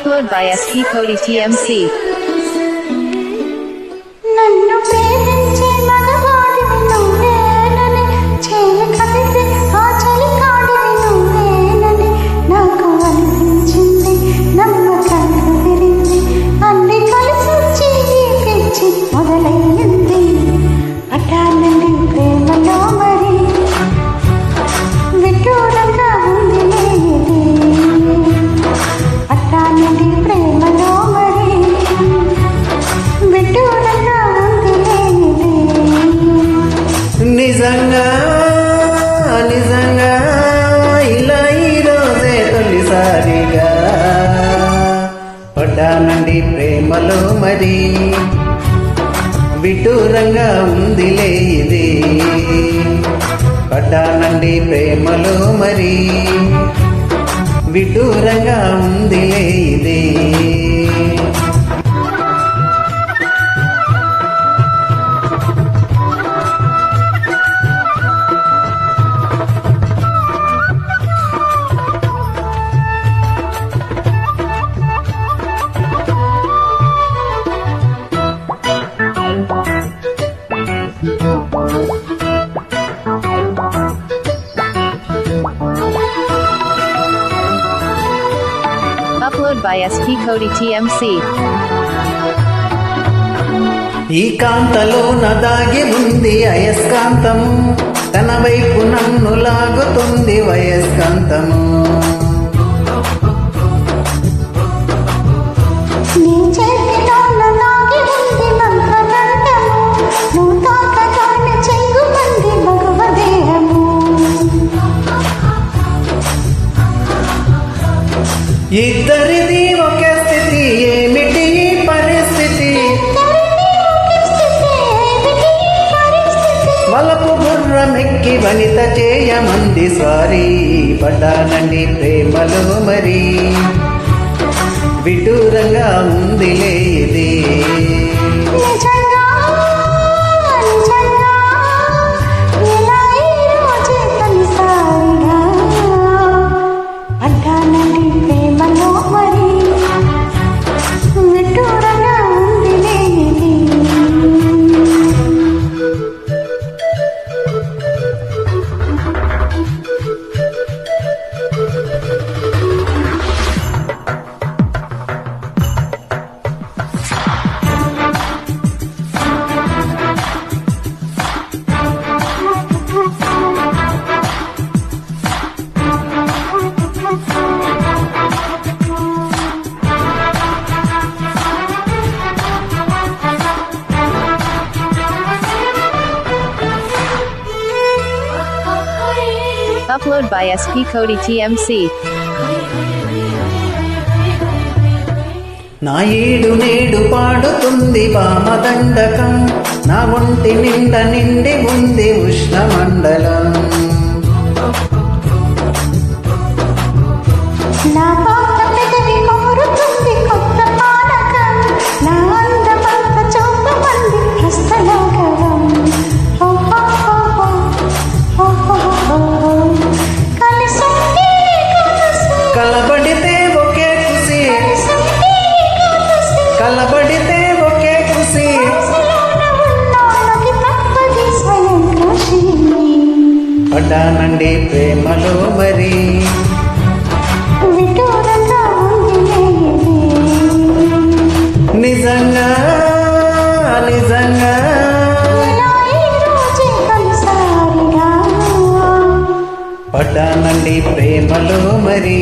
Upload by SP Cody TMC. నన్ను ప్రేమించే మగవాడివి నువ్వేనని, చేయి కలిసి ఆ చలికాడివి నువ్వేనని నాకు అనిపించింది. నమ్మకంగా విరింది, అన్ని కలిసి వచ్చి ఈ పిచ్చి మొదలయ్యింది. అటానండి ప్రేమలో మరి విడ్డూరంగా ఉంది ఇది. అటానండి ప్రేమలో మరి విడ్డూరంగా ఉంది ఇది. నిజంగా నిజంగా ఇలా ఈరోజే తొలిసారిగా పడ్డానండి ప్రేమలో మరి విడ్డూరంగా ఉందిలే ఇది. పడ్డానండి ప్రేమలో మరి విడ్డూరంగా ఉందిలే ఇది. Upload by SP Cody TMC. ఈ కాంతలోన దాగి ఉంది అయస్కాంతము, తన వైపు నన్ను లాగుతుంది వయస్కాంతము. నీ చేతిలోన దాగి ఉంది మంత్రదండము, నువ్వు తాకగానే చెంగుమంది భగవదేహము. ఇద్దరిది ఒకే స్థితి, ఏమిటి ఈ పరిస్థితి? వలపు గుర్రమెక్కి వనిత చేయమంది సారీ. పడ్డానండి ప్రేమలో మరి విడ్డూరంగా ఉందిలే ఇది. నిజంగా నిజంగా ఇలా ఈరోజే తొలిసారిగా పడ్డానండి ప్రేమలో మరి విడ్డూరంగా ఉంది ఇది. Upload by SP Cody TMC. నా ఏడు నేడు పాడుతుంది వామదండకం, నా ఒంటి నిండా నిండి ఉంది ఉష్ణమండలం. నా పాత పెదవి కోరుతుంది కొత్త పానకం, నా అందమంత చూపమంది హస్తలాగరం. కలిసొంటే కలసి, కలబడితే ఒకే ఖుషి, కలిసొంటే కలసి, కలబడితే ఒకే ఖుషి. మనసులోన ఉన్నోళ్ళకి తప్పది స్వయం కృషి. పడ్డానండి ప్రేమలో మరి విడ్డూరంగా ఉంది ఇది. నిజంగా నిజంగా ఇలా ఈరోజే తొలిసారిగా పడ్డానండి ప్రేమలో మరి